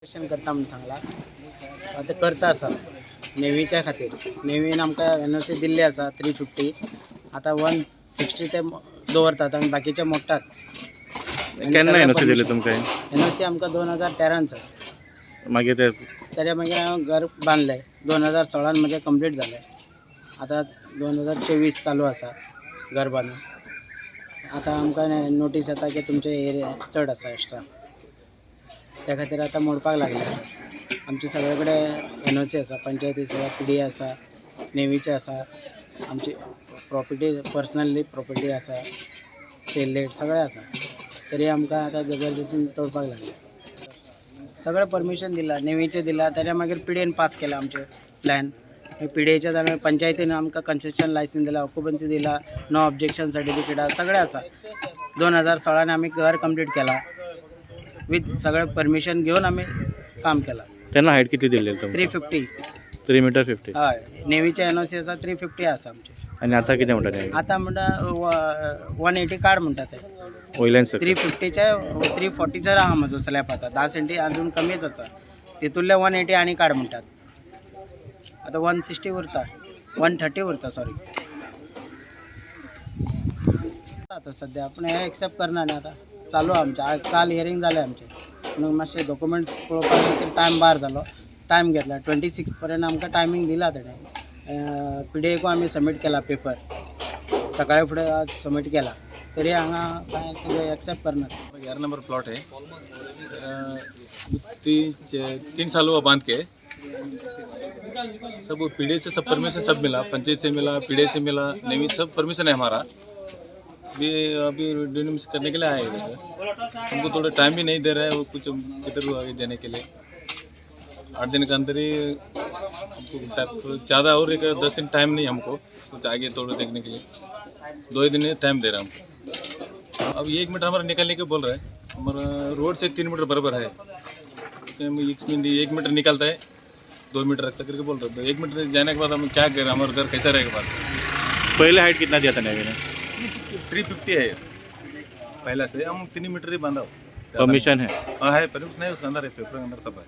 Question करता म्हणून सांगला आता करता असा नेव्हीच्या खातीर नेव्हीन आमकां NOC दिल्ली आसा 350 आता 160 ते दवरतात आनी बाकीचे मोडटात. केन्ना NOC दिले तुमकां? NOC आमकां 2013 मागीर ते तेच्या मागीर हांवें घर बांदलें 2016 म्हजें कंप्लीट जालें. आतां 2024 चालू आसा घर बांदून. आतां आमकां नोटीस येता की तुमचे एरिया चड आसा एक्स्ट्रा, त्या खातीर आतां मोडपाक लागले. आमचे सगळे कडेन NOC आसा, पंचायतीचो PD आसा, नेव्हीचे आसा, आमची प्रॉपर्टी पर्सनली प्रॉपर्टी आसा, सेलेट सगळें आसा, तरी आमकां आतां जबरदस्तीन तोडपाक लागले. सगळें परमिशन दिला, नेव्हीचे दिला, तेन्ना मागीर PDन पास केला आमचे प्लॅन. PDच्या जाल्यार पंचायतीन आमकां कन्स्ट्रक्शन लायसन्स दिला, ऑक्युपन्सी दिला, नो ऑब्जेक्शन सर्टिफिकेट सगळें आसा. 2016 आमी घर कंप्लीट केला विथ सगळें परमिशन घेवन आमी काम केलां. तेन्ना हायट कितली दिल्ली तुमकां? 350. 3 मीटर 50. हय, नेव्हीचे NOC आसा 350 आसा आमचे. आनी आतां कितें म्हणटा ते? आतां म्हणटा 180 काड म्हणटा ते. वयल्यान सकयल 350चे 340चेर आहा म्हजो स्लॅब आतां 10 सेंटी अजून कमीच आसा. तितूंतले 180 आनी काड म्हणटात. आतां 160 उरता, 130 उरता सॉरी. आतां सद्या पूण हे एक्सेप्ट करना न्ही. आतां चालू आमचें आज काल हियरींग जालें आमचें, पूण मातशे डॉक्युमेंट्स पळोवपाक खातीर टायम भायर जालो. टायम घेतला 26 पर्यंत आमकां टायमींग दिला तेणें. PDAकू आमी सबमीट केला पेपर, सकाळी फुडें आज सबमीट केला, तरी हांगा कांय तुजें एक्सेप्ट करनात. 11 नंबर प्लॉट है. 3 साल हुआ बांध के. सब PDA से सब परमिशन सब मिला, पंचायत से मिला, PDA से मिला, नेवी सब परमिशन है हमारा. अभी रिन्यूअल करने के लिए आए हैं. हमको थोड़ा टाइम भी नहीं दे रहा है वो कुछ किधर आगे देने के लिए. 8 दिन के अंदर ही हमको तो ज़्यादा और एक 10 दिन टाइम नहीं हमको कुछ आगे थोड़ा देखने के लिए. 2 ही दिन टाइम दे रहा हमको. अब 1 मीटर हमारा निकालने के बोल रहा है. हमारा रोड से 3 मीटर बराबर है. 1 मीटर निकलता है 2 मीटर रखता करके बोल रहे. 1 मीटर जाने के बाद हम क्या करें, हमारा घर कैसा रहेगा बाद. पहले हाइट कितना दिया था नेवी ने? 350 है पहला से. हम 3 मीटर ही बांधा. परमिशन है? हाँ है, परमिशन है, उसके अंदर है, पेपर के अंदर सब है.